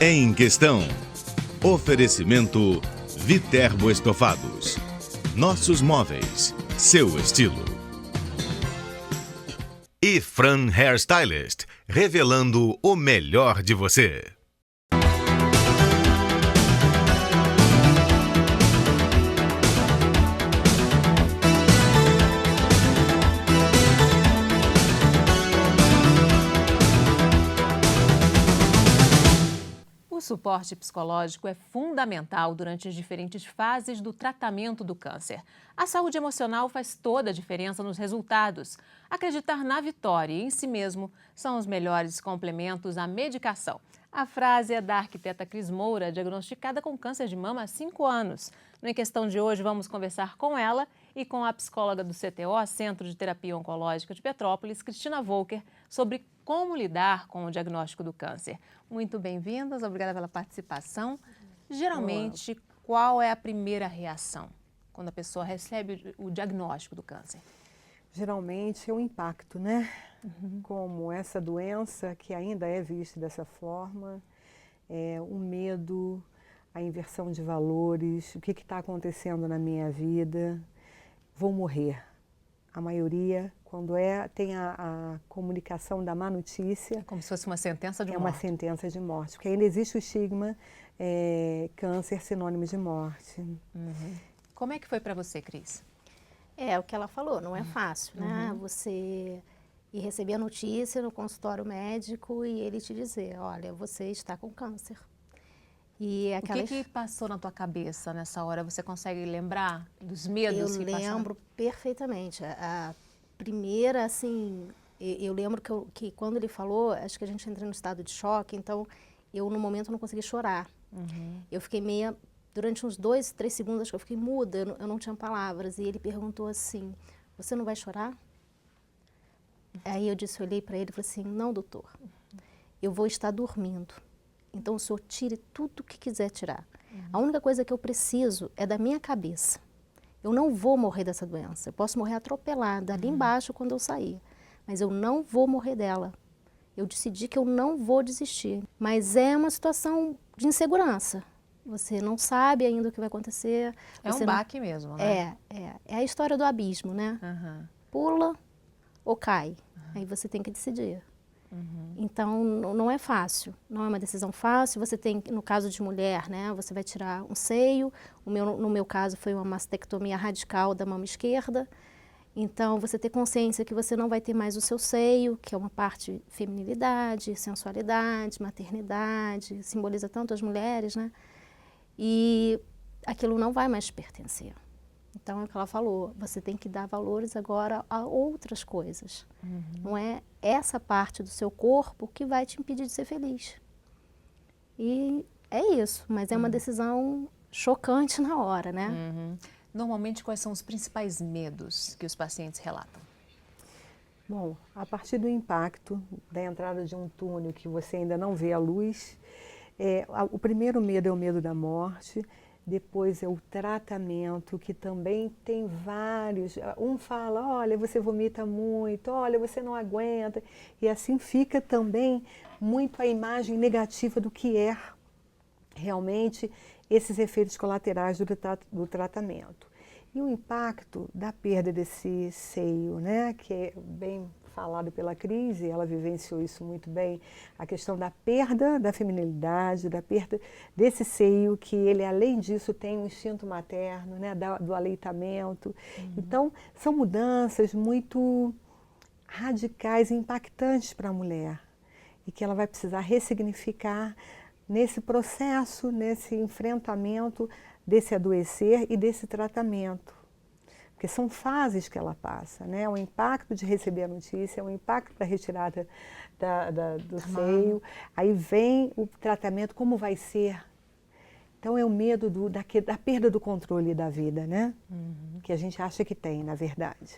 Em Questão. Oferecimento Viterbo Estofados. Nossos móveis, seu estilo. E Fran Hairstylist, revelando o melhor de você. O suporte psicológico é fundamental durante as diferentes fases do tratamento do câncer. A saúde emocional faz toda a diferença nos resultados. Acreditar na vitória e em si mesmo são os melhores complementos à medicação. A frase é da arquiteta Cris Moura, diagnosticada com câncer de mama há 5 anos. No Em Questão de hoje, vamos conversar com ela e com a psicóloga do CTO, Centro de Terapia Oncológica de Petrópolis, Cristina Volker, sobre como lidar com o diagnóstico do câncer. Muito bem-vindas, obrigada pela participação. Geralmente, qual é a primeira reação quando a pessoa recebe o diagnóstico do câncer? Geralmente é o impacto, né? Como essa doença, que ainda é vista dessa forma, o medo, a inversão de valores, o que está acontecendo na minha vida, vou morrer. A maioria, quando tem a comunicação da má notícia... Como se fosse uma sentença de morte. É uma sentença de morte, porque ainda existe o estigma, câncer sinônimo de morte. Como é que foi para você, Cris? É o que ela falou, não é fácil, né? Você ir receber a notícia no consultório médico e ele te dizer, olha, você está com câncer. E O que passou na tua cabeça nessa hora? Você consegue lembrar dos medos que passaram? Eu lembro perfeitamente. A primeira, assim, eu lembro que quando ele falou, acho que a gente entrou no estado de choque, então eu no momento não consegui chorar. Eu fiquei durante uns 2, 3 segundos, acho que eu fiquei muda, eu não tinha palavras. E ele perguntou assim, você não vai chorar? Aí eu olhei para ele e falei assim, não, doutor, eu vou estar dormindo. Então o senhor tire tudo o que quiser tirar. A única coisa que eu preciso é da minha cabeça. Eu não vou morrer dessa doença. Eu posso morrer atropelada ali embaixo quando eu sair. Mas eu não vou morrer dela. Eu decidi que eu não vou desistir. Mas é uma situação de insegurança. Você não sabe ainda o que vai acontecer. É um baque mesmo, né? É a história do abismo, né? Pula ou cai. Aí você tem que decidir. Então, não é fácil, não é uma decisão fácil. Você tem, no caso de mulher, né, você vai tirar um seio. No meu caso, foi uma mastectomia radical da mama esquerda. Então, você ter consciência que você não vai ter mais o seu seio, que é uma parte feminilidade, sensualidade, maternidade, simboliza tanto as mulheres, né? E aquilo não vai mais te pertencer. Então, é o que ela falou, você tem que dar valores agora a outras coisas. Não é essa parte do seu corpo que vai te impedir de ser feliz. E é isso, mas é uma decisão chocante na hora, né? Normalmente, quais são os principais medos que os pacientes relatam? Bom, a partir do impacto, da entrada de um túnel que você ainda não vê a luz, o primeiro medo é o medo da morte. Depois é o tratamento, que também tem vários. Um fala, olha, você vomita muito, olha, você não aguenta. E assim fica também muito a imagem negativa do que é realmente esses efeitos colaterais do tratamento. E o impacto da perda desse seio, né, que é bem falado pela Cris, e ela vivenciou isso muito bem, a questão da perda da feminilidade, da perda desse seio, que ele, além disso, tem um instinto materno, né, do aleitamento. Então, são mudanças muito radicais e impactantes para a mulher, e que ela vai precisar ressignificar nesse processo, nesse enfrentamento desse adoecer e desse tratamento. Porque são fases que ela passa, né? O impacto de receber a notícia, o impacto da retirada do seio, aí vem o tratamento, como vai ser. Então é o medo da perda do controle da vida, né? Que a gente acha que tem, na verdade.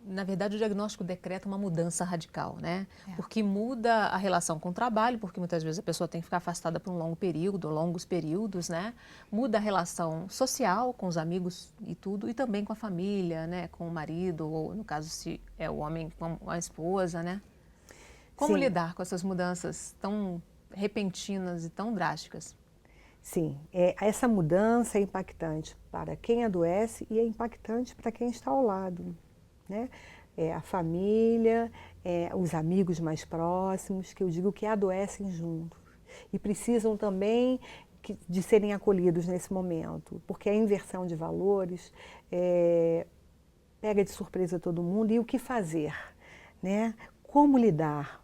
Na verdade, o diagnóstico decreta uma mudança radical, né? Porque muda a relação com o trabalho, porque muitas vezes a pessoa tem que ficar afastada por um longo período, longos períodos, né? Muda a relação social com os amigos e tudo, e também com a família, né? Com o marido, ou no caso, se é o homem com a esposa, né? Como Sim. lidar com essas mudanças tão repentinas e tão drásticas? Sim, essa mudança é impactante para quem adoece e é impactante para quem está ao lado, né? A família, os amigos mais próximos, que eu digo que adoecem juntos e precisam também de serem acolhidos nesse momento, porque a inversão de valores pega de surpresa todo mundo. E o que fazer, né? Como lidar?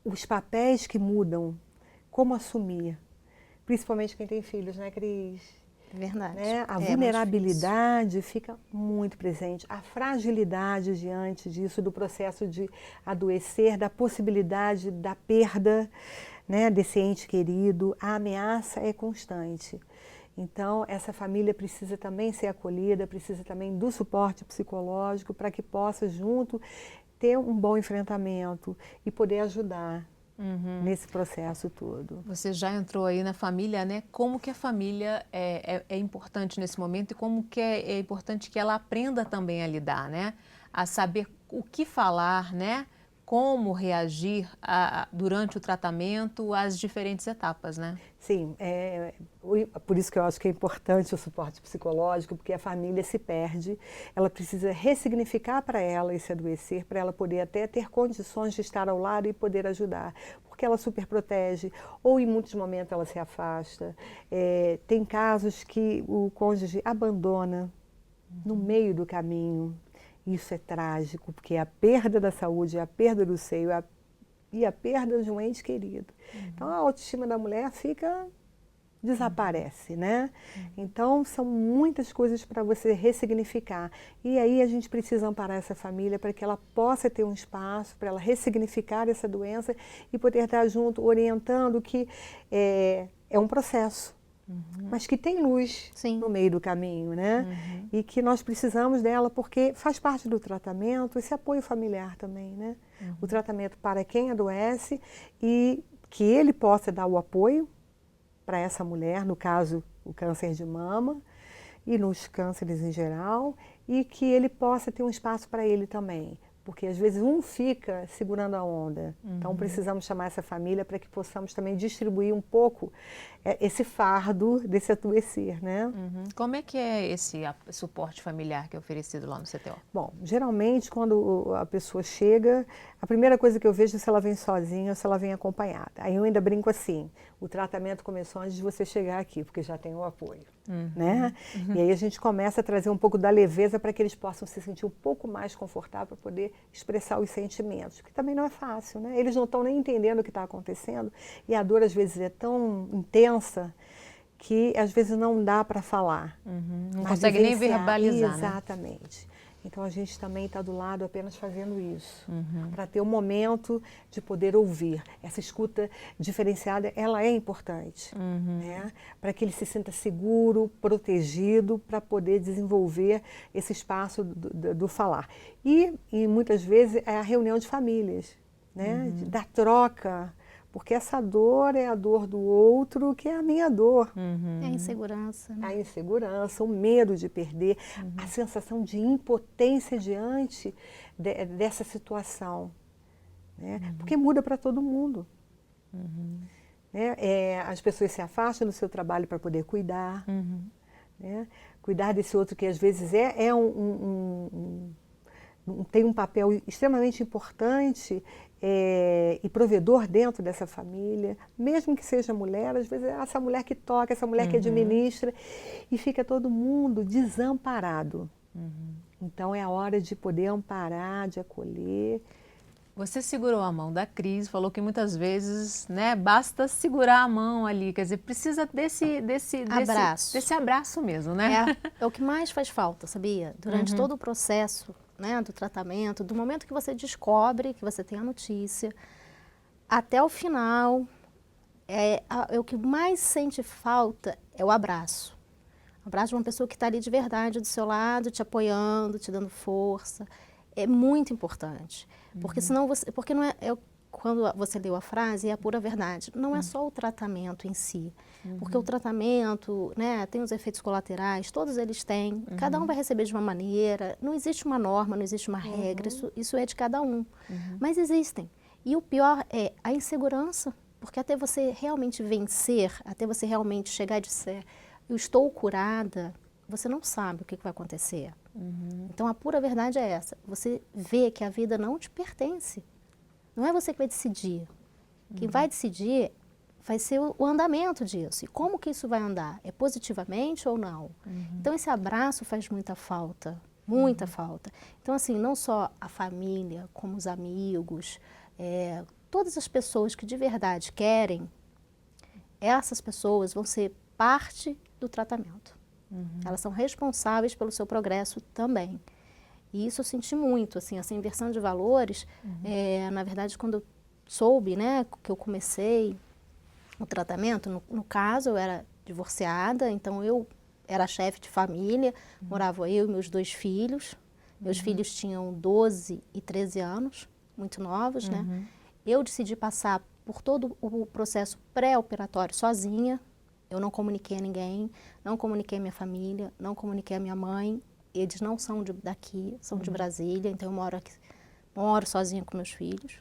Os papéis que mudam, como assumir, principalmente quem tem filhos, né, Cris? Verdade. Né? A muito vulnerabilidade fica muito presente, a fragilidade diante disso, do processo de adoecer, da possibilidade da perda, né, desse ente querido, a ameaça é constante. Então, essa família precisa também ser acolhida, precisa também do suporte psicológico para que possa, junto, ter um bom enfrentamento e poder ajudar nesse processo todo. Você já entrou aí na família, né? Como que a família é importante nesse momento e como que é importante que ela aprenda também a lidar, né? A saber o que falar, né? Como reagir durante o tratamento, às diferentes etapas, né? Sim, por isso que eu acho que é importante o suporte psicológico, porque a família se perde, ela precisa ressignificar para ela esse adoecer, para ela poder até ter condições de estar ao lado e poder ajudar, porque ela superprotege, ou em muitos momentos ela se afasta. Tem casos que o cônjuge abandona no meio do caminho. Isso é trágico, porque é a perda da saúde, é a perda do seio, e a perda de um ente querido. Então, a autoestima da mulher desaparece, né? Então, são muitas coisas para você ressignificar. E aí a gente precisa amparar essa família para que ela possa ter um espaço, para ela ressignificar essa doença e poder estar junto, orientando que é um processo. Mas que tem luz no meio do caminho, né? E que nós precisamos dela porque faz parte do tratamento, esse apoio familiar também, né? O tratamento para quem adoece e que ele possa dar o apoio para essa mulher, no caso, o câncer de mama e nos cânceres em geral, e que ele possa ter um espaço para ele também. Porque às vezes um fica segurando a onda. Então precisamos chamar essa família para que possamos também distribuir um pouco esse fardo desse adoecer, né? Como é que é esse suporte familiar que é oferecido lá no CTO? Bom, geralmente quando a pessoa chega, a primeira coisa que eu vejo é se ela vem sozinha ou se ela vem acompanhada. Aí eu ainda brinco assim, o tratamento começou antes de você chegar aqui, porque já tem o apoio, né? E aí a gente começa a trazer um pouco da leveza para que eles possam se sentir um pouco mais confortável para poder expressar os sentimentos, que também não é fácil, né? Eles não estão nem entendendo o que está acontecendo e a dor às vezes é tão intensa que às vezes não dá para falar. Não consegue nem verbalizar, exatamente. Né? Então a gente também está do lado apenas fazendo isso, para ter um momento de poder ouvir. Essa escuta diferenciada, ela é importante, né? Para que ele se sinta seguro, protegido, para poder desenvolver esse espaço do falar. E muitas vezes é a reunião de famílias, né? Da troca. Porque essa dor é a dor do outro, que é a minha dor. É a insegurança. Né? A insegurança, o medo de perder, a sensação de impotência diante dessa situação. Né? Porque muda para todo mundo. Né? As pessoas se afastam do seu trabalho para poder cuidar. Né? Cuidar desse outro que às vezes tem um papel extremamente importante e provedor dentro dessa família, mesmo que seja mulher, às vezes é essa mulher que toca, essa mulher que administra, e fica todo mundo desamparado. Então é a hora de poder amparar, de acolher. Você segurou a mão da Cris, falou que muitas vezes, né, basta segurar a mão ali, quer dizer, precisa desse abraço. Desse abraço mesmo, né? É o que mais faz falta, sabia? Durante todo o processo, né, do tratamento, do momento que você descobre, que você tem a notícia, até o final, o que mais sente falta é o abraço. O abraço de uma pessoa que está ali de verdade do seu lado, te apoiando, te dando força. É muito importante, porque senão porque não é quando você leu a frase, é a pura verdade. Não é só o tratamento em si, porque o tratamento, né, tem os efeitos colaterais, todos eles têm, cada um vai receber de uma maneira, não existe uma norma, não existe uma regra, isso é de cada um, mas existem. E o pior é a insegurança, porque até você realmente vencer, até você realmente chegar e dizer, eu estou curada, você não sabe o que vai acontecer. Então a pura verdade é essa, você vê que a vida não te pertence. Não é você que vai decidir. Quem vai decidir vai ser o andamento disso. E como que isso vai andar? É positivamente ou não? Então esse abraço faz muita falta, muita falta. Então assim, não só a família, como os amigos, todas as pessoas que de verdade querem, essas pessoas vão ser parte do tratamento. Elas são responsáveis pelo seu progresso também. E isso eu senti muito, assim, essa inversão de valores, na verdade, quando eu soube, né, que eu comecei o tratamento, no caso, eu era divorciada, então eu era chefe de família, morava eu e meus 2 filhos, meus filhos tinham 12 e 13 anos, muito novos, né, eu decidi passar por todo o processo pré-operatório sozinha, eu não comuniquei a ninguém, não comuniquei a minha família, não comuniquei a minha mãe. Eles não são daqui, são de Brasília, então eu moro sozinha com meus filhos.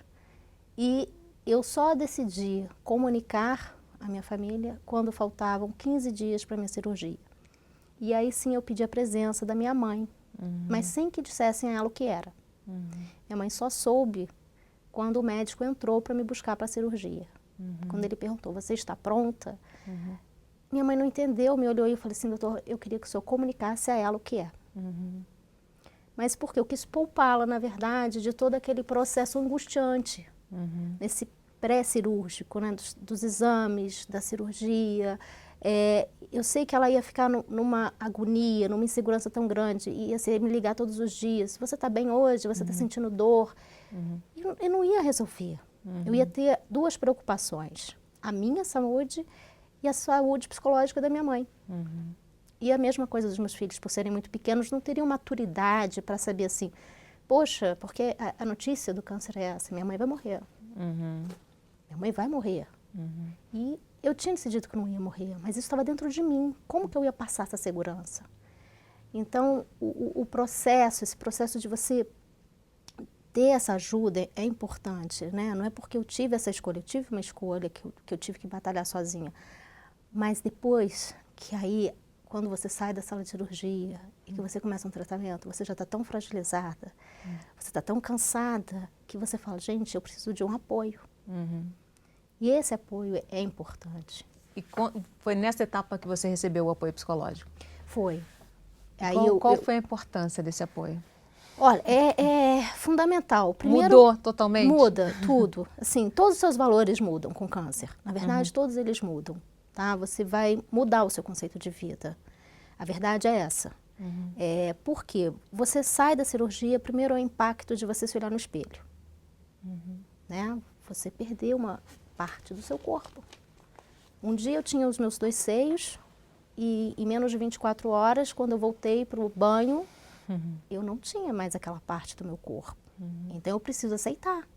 E eu só decidi comunicar a minha família quando faltavam 15 dias para a minha cirurgia. E aí sim eu pedi a presença da minha mãe, mas sem que dissessem a ela o que era. Minha mãe só soube quando o médico entrou para me buscar para a cirurgia. Quando ele perguntou, você está pronta? Minha mãe não entendeu, me olhou e eu falei assim, doutor, eu queria que o senhor comunicasse a ela o que é. Mas porque eu quis poupá-la, na verdade, de todo aquele processo angustiante, nesse pré-cirúrgico, né, dos exames, da cirurgia. Eu sei que ela ia ficar numa agonia, numa insegurança tão grande, ia me ligar todos os dias, você está bem hoje, você está sentindo dor. Eu não ia resolver, eu ia ter 2 preocupações, a minha saúde e a saúde psicológica da minha mãe. E a mesma coisa dos meus filhos, por serem muito pequenos, não teriam maturidade para saber assim, poxa, porque a notícia do câncer é essa, minha mãe vai morrer. Minha mãe vai morrer. E eu tinha decidido que eu não ia morrer, mas isso estava dentro de mim. Como que eu ia passar essa segurança? Então, esse processo de você ter essa ajuda é importante, né? Não é porque eu tive essa escolha, eu tive uma escolha que eu tive que batalhar sozinha. Mas depois que aí, quando você sai da sala de cirurgia e que você começa um tratamento, você já está tão fragilizada, você está tão cansada, que você fala, gente, eu preciso de um apoio. E esse apoio é importante. E foi nessa etapa que você recebeu o apoio psicológico? Foi. Qual foi a importância desse apoio? Olha, é fundamental. Primeiro, mudou totalmente? Muda tudo. Assim, todos os seus valores mudam com câncer. Na verdade, todos eles mudam. Tá? Você vai mudar o seu conceito de vida. A verdade é essa. Porque você sai da cirurgia, primeiro é o impacto de você se olhar no espelho. Né? Você perdeu uma parte do seu corpo. Um dia eu tinha os meus 2 seios e em menos de 24 horas, quando eu voltei para o banho, eu não tinha mais aquela parte do meu corpo. Então eu preciso aceitar.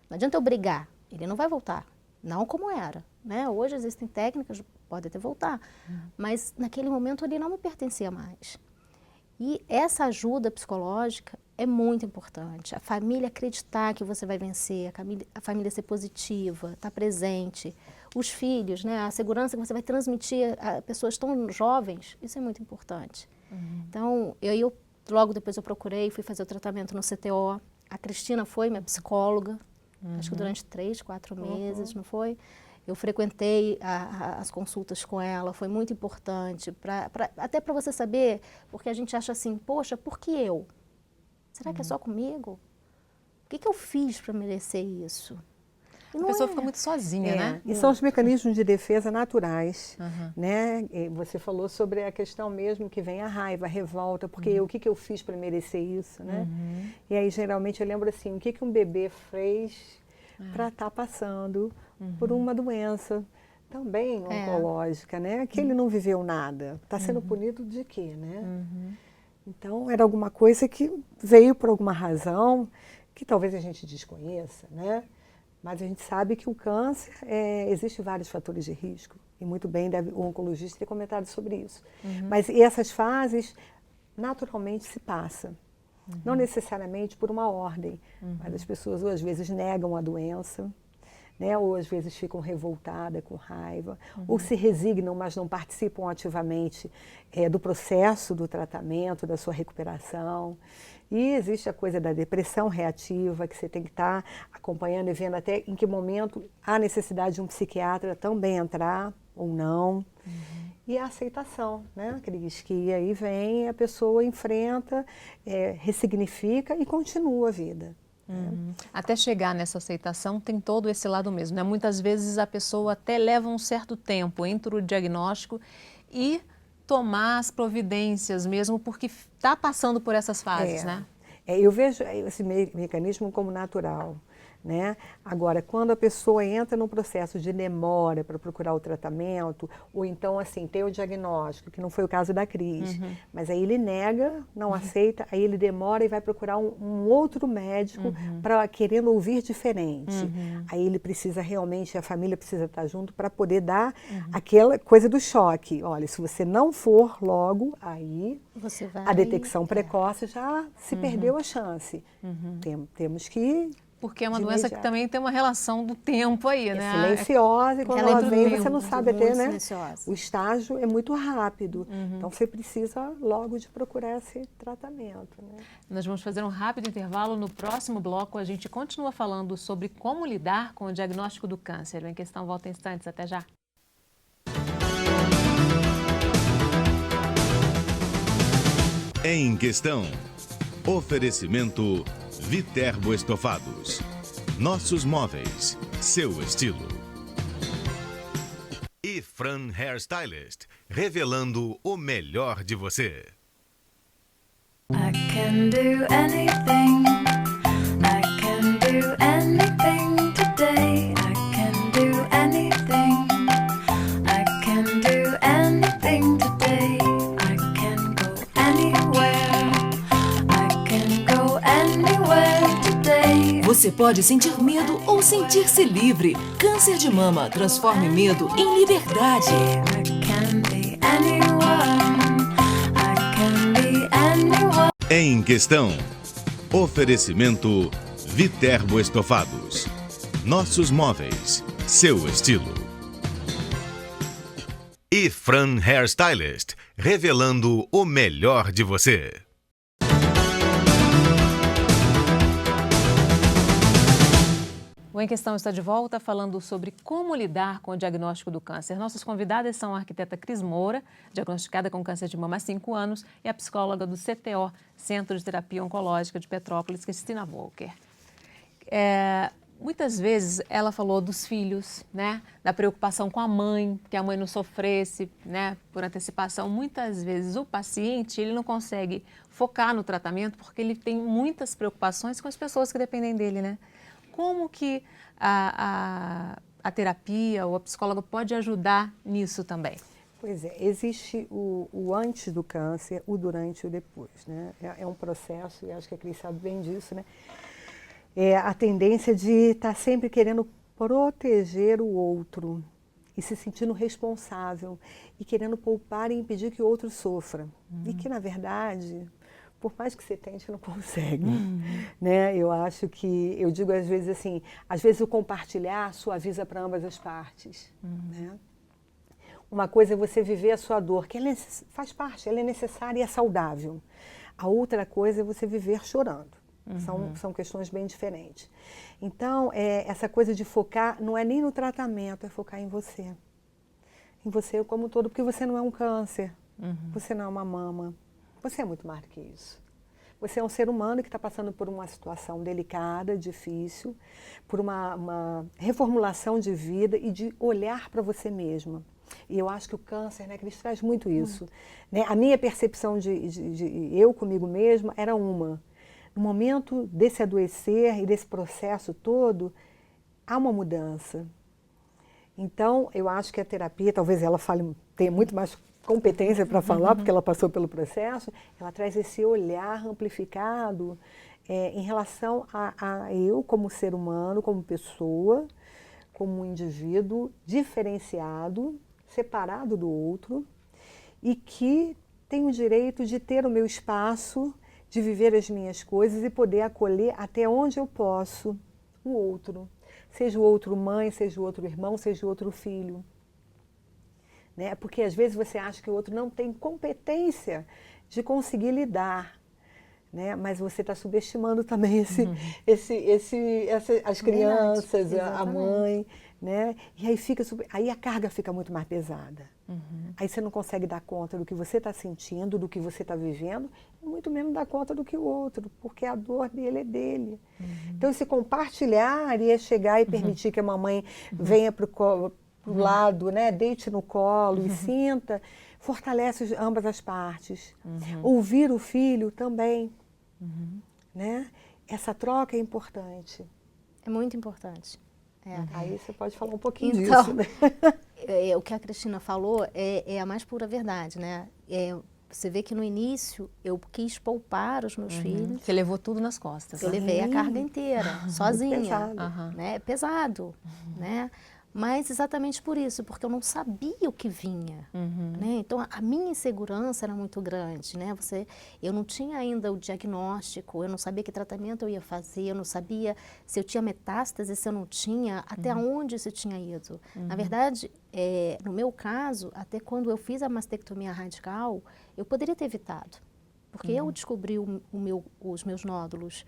Não adianta eu brigar, ele não vai voltar. Não como era. Né? Hoje existem técnicas, pode até voltar. Mas naquele momento ele não me pertencia mais. E essa ajuda psicológica é muito importante. A família acreditar que você vai vencer, a família ser positiva, estar presente. Os filhos, né? A segurança que você vai transmitir a pessoas tão jovens, isso é muito importante. Então, logo depois eu procurei, fui fazer o tratamento no CTO. A Cristina foi minha psicóloga, acho que durante 3, 4 meses, não foi? Eu frequentei as consultas com ela, foi muito importante, até para você saber, porque a gente acha assim, poxa, por que eu? Será que é só comigo? O que eu fiz para merecer isso? A pessoa fica muito sozinha, né? E são os mecanismos de defesa naturais, né? E você falou sobre a questão mesmo que vem a raiva, a revolta, porque o que eu fiz para merecer isso, né? E aí, geralmente, eu lembro assim, o que um bebê fez para estar passando por uma doença também oncológica, né? Que ele não viveu nada. Está sendo punido de quê, né? Então, era alguma coisa que veio por alguma razão, que talvez a gente desconheça, né? Mas a gente sabe que o câncer, existe vários fatores de risco. E muito bem deve o oncologista ter comentado sobre isso. Mas essas fases, naturalmente, se passam. Não necessariamente por uma ordem, mas as pessoas ou às vezes negam a doença, né? Ou às vezes ficam revoltadas, com raiva, ou se resignam, mas não participam ativamente do processo do tratamento, da sua recuperação. E existe a coisa da depressão reativa, que você tem que estar acompanhando e vendo até em que momento há necessidade de um psiquiatra também entrar ou não. E a aceitação, né, Cris? Que aí vem, a pessoa enfrenta, ressignifica e continua a vida. Até chegar nessa aceitação tem todo esse lado mesmo, né? Muitas vezes a pessoa até leva um certo tempo entre o diagnóstico e tomar as providências mesmo, porque está passando por essas fases, né? Eu vejo esse mecanismo como natural. Né? Agora, quando a pessoa entra num processo de demora para procurar o tratamento, ou então, assim, tem o diagnóstico, que não foi o caso da Cris, mas aí ele nega, não aceita, aí ele demora e vai procurar um outro médico querendo ouvir diferente. Aí ele precisa realmente, a família precisa estar junto para poder dar aquela coisa do choque. Olha, se você não for logo, aí a detecção precoce já se perdeu a chance. Temos que... Porque é uma doença que também tem uma relação do tempo aí, né? Silenciosa, e quando ela vem, você não sabe até, né? Silenciosa. O estágio é muito rápido. Então, você precisa logo de procurar esse tratamento, né? Nós vamos fazer um rápido intervalo. No próximo bloco, a gente continua falando sobre como lidar com o diagnóstico do câncer. O Em Questão volta em instantes. Até já. Em Questão. Oferecimento Viterbo Estofados. Nossos móveis, seu estilo. E Fran Hairstylist, revelando o melhor de você. I can do anything. I can do anything today. I can do anything. I can do anything today. I can go anywhere. I can go anywhere today. Você pode sentir medo ou sentir-se livre. Câncer de mama transforme medo em liberdade. I can be anyone. I can be anyone. Em Questão. Oferecimento Viterbo Estofados. Nossos móveis, seu estilo. E Fran Hairstylist, revelando o melhor de você. O Em Questão está de volta falando sobre como lidar com o diagnóstico do câncer. Nossas convidadas são a arquiteta Cris Moura, diagnosticada com câncer de mama há 5 anos, e a psicóloga do CTO, Centro de Terapia Oncológica de Petrópolis, Cristina Volker. Muitas vezes ela falou dos filhos, né? Da preocupação com a mãe, que a mãe não sofresse, né? Por antecipação. Muitas vezes o paciente ele não consegue focar no tratamento porque ele tem muitas preocupações com as pessoas que dependem dele, né? Como que a terapia ou a psicóloga pode ajudar nisso também? Pois é, existe o antes do câncer, o durante e o depois, né? É um processo, e acho que a Cris sabe bem disso, né? É a tendência de estar sempre querendo proteger o outro e se sentindo responsável e querendo poupar e impedir que o outro sofra. E que, na verdade, por mais que você tente, não consegue. Né? Eu acho que, eu digo às vezes assim, às vezes o compartilhar suaviza para ambas as partes. Né? Uma coisa é você viver a sua dor, que ela faz parte, ela é necessária e é saudável. A outra coisa é você viver chorando. São questões bem diferentes. Então, essa coisa de focar não é nem no tratamento, é focar em você. Em você como um todo, porque você não é um câncer, você não é uma mama, você é muito mais do que isso. Você é um ser humano que está passando por uma situação delicada, difícil, por uma reformulação de vida e de olhar para você mesma. E eu acho que o câncer, né, Cris, traz muito isso. Né? A minha percepção de eu comigo mesma era uma. No momento desse adoecer e desse processo todo, há uma mudança. Então, eu acho que a terapia, talvez ela tenha muito mais competência para falar, porque ela passou pelo processo, ela traz esse olhar amplificado em relação a eu como ser humano, como pessoa, como um indivíduo diferenciado, separado do outro, e que tem o direito de ter o meu espaço, de viver as minhas coisas e poder acolher até onde eu posso o outro. Seja o outro mãe, seja o outro irmão, seja o outro filho. Né? Porque às vezes você acha que o outro não tem competência de conseguir lidar, né? Mas você está subestimando também as crianças, a mãe, né? E aí a carga fica muito mais pesada. Aí você não consegue dar conta do que você está sentindo, do que você está vivendo, e muito menos dar conta do que o outro, porque a dor dele é dele. Então, esse compartilhar e chegar e permitir que a mamãe venha para o lado, né? Deite no colo e sinta, fortalece ambas as partes. Ouvir o filho também. Né? Essa troca é importante. É muito importante. Aí você pode falar um pouquinho então, disso. Né? O que a Cristina falou é a mais pura verdade, né? Você vê que no início eu quis poupar os meus filhos. Você levou tudo nas costas. Eu levei a carga inteira, sozinha. Pesado. Né? Pesado, né? Mas exatamente por isso, porque eu não sabia o que vinha. Né? Então, a minha insegurança era muito grande. Né? Eu não tinha ainda o diagnóstico, eu não sabia que tratamento eu ia fazer, eu não sabia se eu tinha metástase, se eu não tinha, até onde isso tinha ido. Na verdade, no meu caso, até quando eu fiz a mastectomia radical, eu poderia ter evitado. Porque eu descobri os meus nódulos.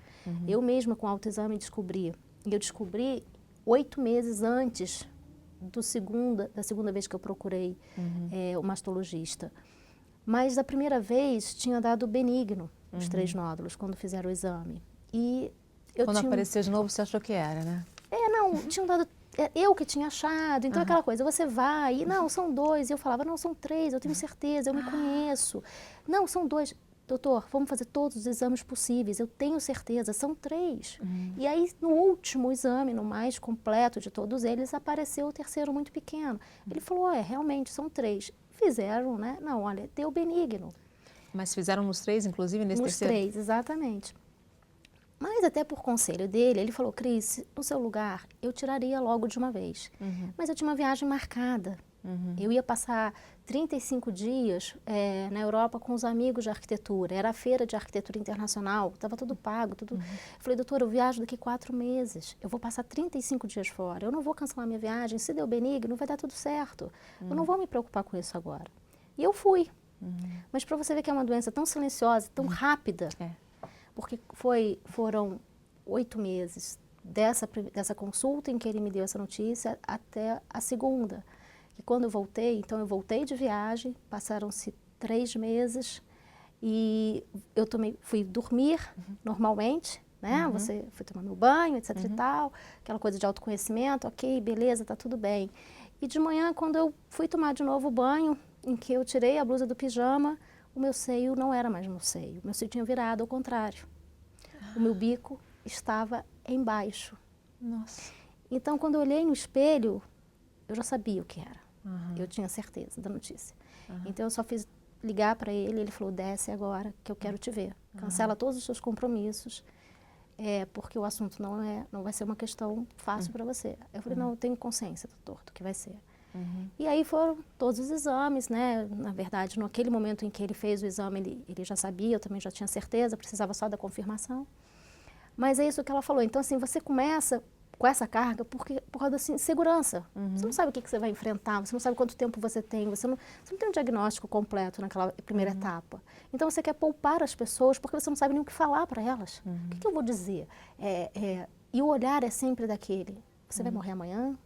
Eu mesma, com autoexame, descobri. E eu descobri 8 meses antes da segunda vez que eu procurei o mastologista. Mas da primeira vez tinha dado benigno os 3 nódulos, quando fizeram o exame. E quando apareceu de novo, você achou que era, né? Não, tinham dado... Eu que tinha achado, então aquela coisa, você vai, e não, são 2. E eu falava, não, são 3, eu tenho certeza, eu me conheço. Não, são 2. Doutor, vamos fazer todos os exames possíveis, eu tenho certeza, são 3. E aí, no último exame, no mais completo de todos eles, apareceu o terceiro muito pequeno. Ele falou, realmente, são 3. Fizeram, né? Não, olha, deu benigno. Mas fizeram nos 3, inclusive, nesse terceiro? Nos 3, exatamente. Mas até por conselho dele, ele falou, Cris, no seu lugar, eu tiraria logo de uma vez. Mas eu tinha uma viagem marcada. Eu ia passar 35 dias na Europa com os amigos de arquitetura. Era a feira de arquitetura internacional, estava tudo pago. Tudo. Falei, doutora, eu viajo daqui 4 meses. Eu vou passar 35 dias fora. Eu não vou cancelar minha viagem. Se deu benigno, vai dar tudo certo. Eu não vou me preocupar com isso agora. E eu fui. Mas para você ver que é uma doença tão silenciosa, tão rápida, porque foram 8 meses dessa consulta em que ele me deu essa notícia até a segunda. E quando eu voltei, então eu voltei de viagem, passaram-se 3 meses e eu fui dormir normalmente, né? Você foi tomar meu banho, etc e tal, aquela coisa de autoconhecimento, ok, beleza, tá tudo bem. E de manhã, quando eu fui tomar de novo o banho, em que eu tirei a blusa do pijama, o meu seio não era mais meu seio, o meu seio tinha virado ao contrário. O meu bico estava embaixo. Nossa. Então, quando eu olhei no espelho, eu já sabia o que era. Eu tinha certeza da notícia. Então, eu só fiz ligar para ele, ele falou, desce agora que eu quero te ver. Cancela todos os seus compromissos, porque o assunto não vai ser uma questão fácil para você. Eu falei, não, eu tenho consciência, doutor, do que vai ser. E aí foram todos os exames, né? Na verdade, naquele momento em que ele fez o exame, ele já sabia, eu também já tinha certeza, precisava só da confirmação. Mas é isso que ela falou. Então, assim, você começa com essa carga por causa da segurança. Você não sabe o que você vai enfrentar, você não sabe quanto tempo você tem, você não tem um diagnóstico completo naquela primeira etapa. Então, você quer poupar as pessoas porque você não sabe nem o que falar para elas. O que eu vou dizer? E o olhar é sempre daquele, você vai morrer amanhã?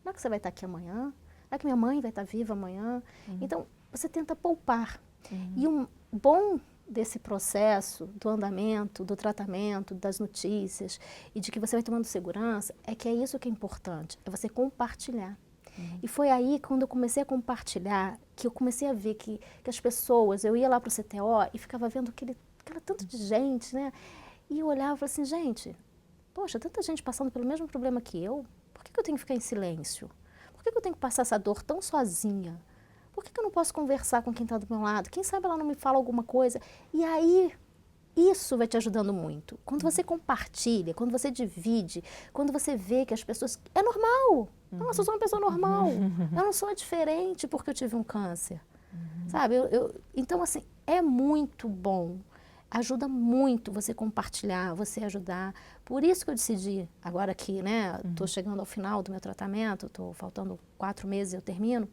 Não é que você vai estar aqui amanhã? Não é que minha mãe vai estar viva amanhã? Então, você tenta poupar. E um bom desse processo, do andamento, do tratamento, das notícias e de que você vai tomando segurança, é que é isso que é importante, é você compartilhar. E foi aí, quando eu comecei a compartilhar, que eu comecei a ver que as pessoas, eu ia lá para o CTO e ficava vendo aquele tanto de gente, né? E eu olhava e falava assim, gente, poxa, tanta gente passando pelo mesmo problema que eu, por que eu tenho que ficar em silêncio? Por Por que eu tenho que passar essa dor tão sozinha? Por que eu não posso conversar com quem está do meu lado? Quem sabe ela não me fala alguma coisa? E aí, isso vai te ajudando muito. Quando você compartilha, quando você divide, quando você vê que as pessoas... É normal. Nossa, eu sou uma pessoa normal. Eu não sou diferente porque eu tive um câncer. Sabe? Então, assim, é muito bom. Ajuda muito você compartilhar, você ajudar. Por isso que eu decidi, agora que, né, estou chegando ao final do meu tratamento, estou faltando 4 meses e eu termino,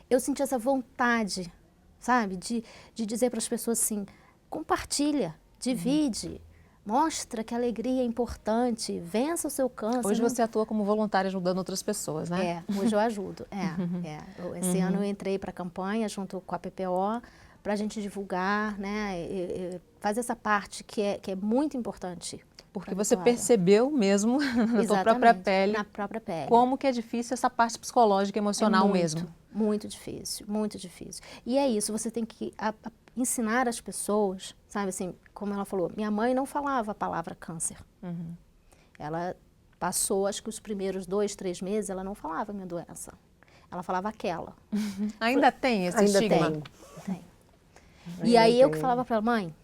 eu senti essa vontade, sabe, de dizer para as pessoas assim, compartilha, divide, mostra que a alegria é importante, vença o seu câncer. Hoje você atua como voluntária ajudando outras pessoas, né? Hoje eu ajudo, Esse ano eu entrei para a campanha junto com a PPO, para a gente divulgar, né, fazer essa parte que é muito importante. Porque você percebeu mesmo na sua própria pele, como que é difícil essa parte psicológica e emocional mesmo. Muito difícil, muito difícil. E é isso, você tem que ensinar as pessoas, sabe assim, como ela falou, minha mãe não falava a palavra câncer. Ela passou, acho que os primeiros 2, 3 meses, ela não falava minha doença. Ela falava aquela. Ainda tem esse estigma? Tem. E aí eu que falava para ela, mãe,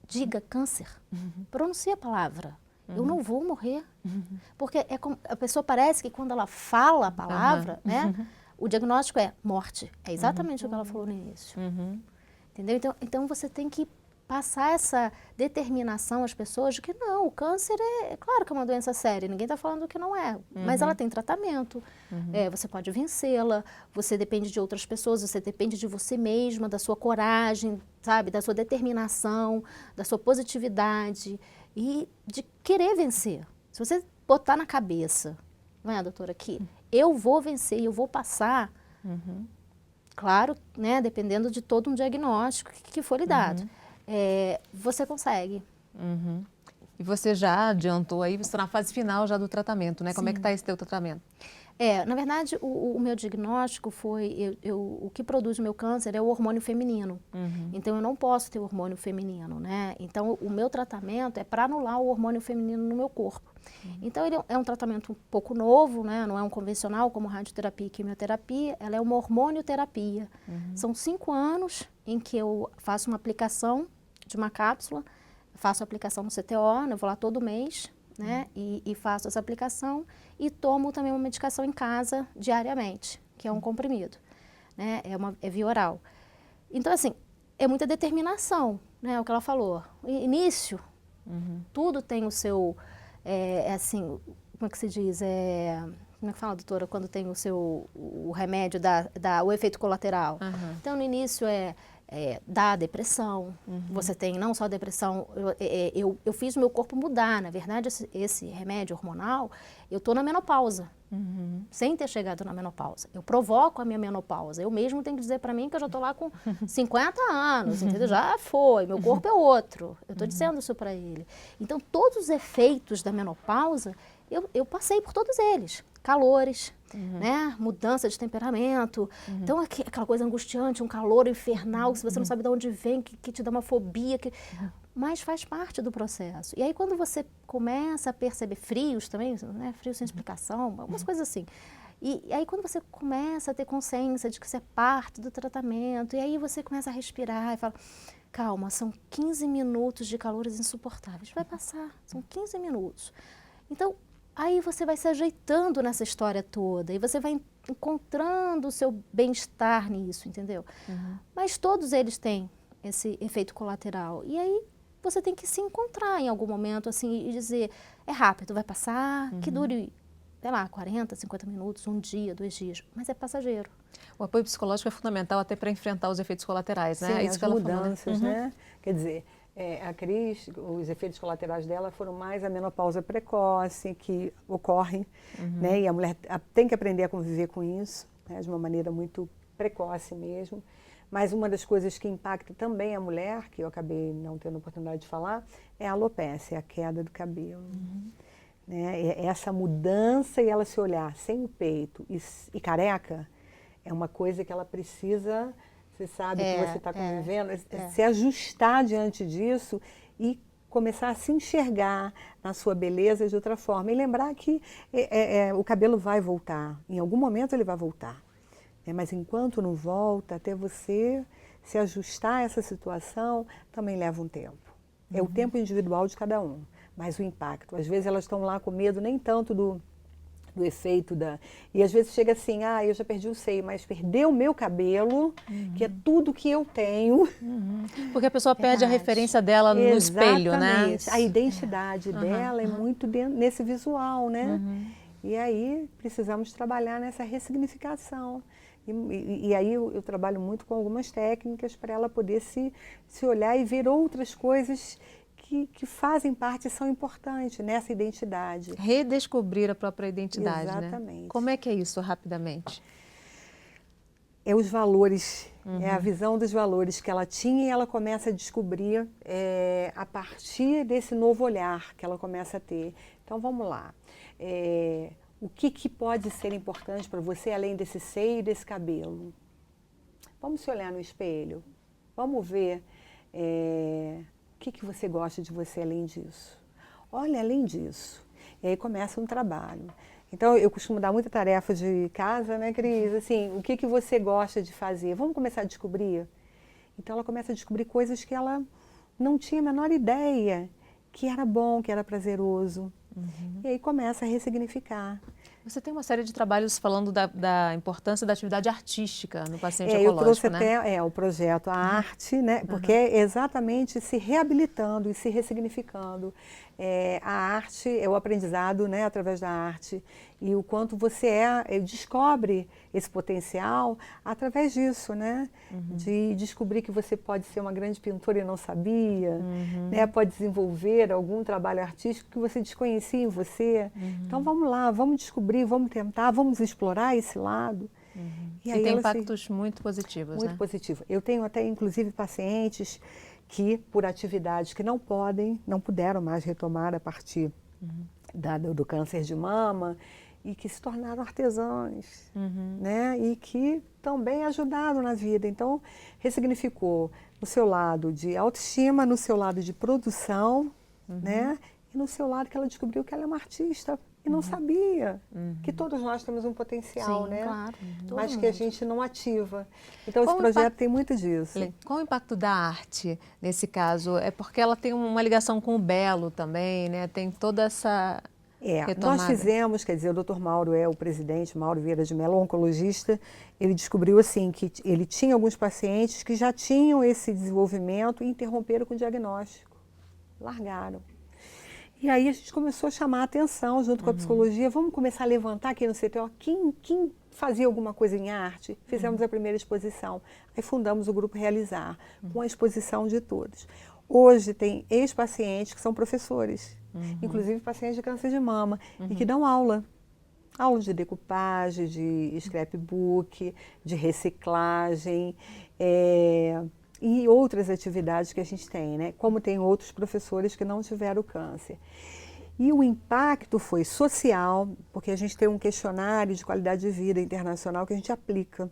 diga câncer, pronuncie a palavra, eu não vou morrer. Porque é como, a pessoa parece que quando ela fala a palavra, né, o diagnóstico é morte. É exatamente o que ela falou no início. Entendeu? Então você tem que passar essa determinação às pessoas de que não, o câncer é claro que é uma doença séria, ninguém está falando que não é, mas ela tem tratamento, você pode vencê-la, você depende de outras pessoas, você depende de você mesma, da sua coragem, sabe, da sua determinação, da sua positividade e de querer vencer. Se você botar na cabeça, não é, doutora, que eu vou vencer e eu vou passar, claro, né, dependendo de todo um diagnóstico que for lhe dado. Você consegue. E você já adiantou aí, você está na fase final já do tratamento, né? Como é que está esse teu tratamento? Na verdade, o meu diagnóstico foi, o que produz o meu câncer é o hormônio feminino. Então, eu não posso ter o hormônio feminino, né? Então, o meu tratamento é para anular o hormônio feminino no meu corpo. Então, ele é um tratamento um pouco novo, né? Não é um convencional como radioterapia e quimioterapia, ela é uma hormonioterapia. São 5 anos em que eu faço uma aplicação de uma cápsula, faço a aplicação no CTO, eu vou lá todo mês, né, e faço essa aplicação e tomo também uma medicação em casa diariamente, que é um comprimido, né, é via oral. Então, assim, é muita determinação, né, o que ela falou. Início, tudo tem o seu, assim, como é que se diz, como é que fala, doutora, quando tem o remédio, o efeito colateral. Então, no início dá depressão, você tem não só depressão, eu fiz o meu corpo mudar, na verdade esse remédio hormonal, eu estou na menopausa, sem ter chegado na menopausa, eu provoco a minha menopausa, eu mesmo tenho que dizer para mim que eu já estou lá com 50 anos, entendeu? Já foi, meu corpo é outro, eu estou dizendo isso para ele. Então todos os efeitos da menopausa, eu passei por todos eles, calores, né? Mudança de temperamento, então aquela coisa angustiante, um calor infernal, que você não sabe de onde vem, que te dá uma fobia, mas faz parte do processo. E aí quando você começa a perceber frios também, né? Frios sem explicação, algumas coisas assim, e aí quando você começa a ter consciência de que isso é parte do tratamento, e aí você começa a respirar e fala, calma, são 15 minutos de calores insuportáveis, vai passar, são 15 minutos. Então, aí você vai se ajeitando nessa história toda e você vai encontrando o seu bem-estar nisso, entendeu? Mas todos eles têm esse efeito colateral. E aí você tem que se encontrar em algum momento assim e dizer, é rápido, vai passar, que dure, sei lá, 40, 50 minutos, 1 dia, 2 dias, mas é passageiro. O apoio psicológico é fundamental até para enfrentar os efeitos colaterais, né? Sim, Isso as que ela mudanças, falou, né? Quer dizer, a Cris, os efeitos colaterais dela foram mais a menopausa precoce que ocorre, né? E a mulher tem que aprender a conviver com isso, né? De uma maneira muito precoce mesmo. Mas uma das coisas que impacta também a mulher, que eu acabei não tendo oportunidade de falar, é a alopécia, a queda do cabelo. Né? Essa mudança e ela se olhar sem o peito e careca é uma coisa que ela precisa... Você sabe que você está convivendo, se ajustar diante disso e começar a se enxergar na sua beleza de outra forma. E lembrar que o cabelo vai voltar, em algum momento ele vai voltar. Mas enquanto não volta, até você se ajustar a essa situação, também leva um tempo. É o tempo individual de cada um, mas o impacto. Às vezes elas estão lá com medo nem tanto do efeito da... E às vezes chega assim, eu já perdi o seio, mas perdeu o meu cabelo, que é tudo que eu tenho. Porque a pessoa perde a referência dela no espelho, né? A identidade dela é muito nesse visual, né? E aí precisamos trabalhar nessa ressignificação. E aí eu trabalho muito com algumas técnicas para ela poder se olhar e ver outras coisas que fazem parte e são importantes nessa identidade. Redescobrir a própria identidade, Exatamente. Né? Como é que é isso, rapidamente? É os valores, é a visão dos valores que ela tinha e ela começa a descobrir a partir desse novo olhar que ela começa a ter. Então, vamos lá. O que pode ser importante para você, além desse seio e desse cabelo? Vamos se olhar no espelho. Vamos ver o que você gosta de você além disso. Olha, além disso. E aí começa um trabalho. Então, eu costumo dar muita tarefa de casa, né, Cris? Assim, o que você gosta de fazer? Vamos começar a descobrir? Então, ela começa a descobrir coisas que ela não tinha a menor ideia que era bom, que era prazeroso. E aí começa a ressignificar. Você tem uma série de trabalhos falando da importância da atividade artística no paciente Eu trouxe oncológico, né? até o projeto A Arte, né? Porque é exatamente se reabilitando e se ressignificando. A arte é o aprendizado, né, através da arte. E o quanto você descobre esse potencial através disso, né? De descobrir que você pode ser uma grande pintora e não sabia, né? Pode desenvolver algum trabalho artístico que você desconhecia em você. Então vamos lá, vamos descobrir, vamos tentar, vamos explorar esse lado. E tem impactos muito positivos, muito né? positivo. Eu tenho até, inclusive, pacientes que, por atividades que não puderam mais retomar a partir do câncer de mama, e que se tornaram artesãs, né? E que também ajudaram na vida. Então, ressignificou no seu lado de autoestima, no seu lado de produção, né? E no seu lado que ela descobriu que ela é uma artista e não sabia que todos nós temos um potencial, Sim, né? claro. Mas que a gente não ativa. Então, esse projeto tem muito disso. Qual o impacto da arte nesse caso? É porque ela tem uma ligação com o belo também, né? Tem toda essa retomada. Nós fizemos, quer dizer, o Dr. Mauro o presidente, Mauro Vieira de Mello, oncologista, ele descobriu assim que ele tinha alguns pacientes que já tinham esse desenvolvimento e interromperam com o diagnóstico. Largaram. E aí a gente começou a chamar a atenção junto com a psicologia, vamos começar a levantar aqui no CTO quem fazia alguma coisa em arte. Fizemos a primeira exposição. Aí fundamos o Grupo Realizar, com a exposição de todos. Hoje tem ex-pacientes que são professores, inclusive pacientes de câncer de mama, e que dão aula. Aula de decupagem, de scrapbook, de reciclagem, e outras atividades que a gente tem, né? Como tem outros professores que não tiveram câncer. E o impacto foi social, porque a gente tem um questionário de qualidade de vida internacional que a gente aplica.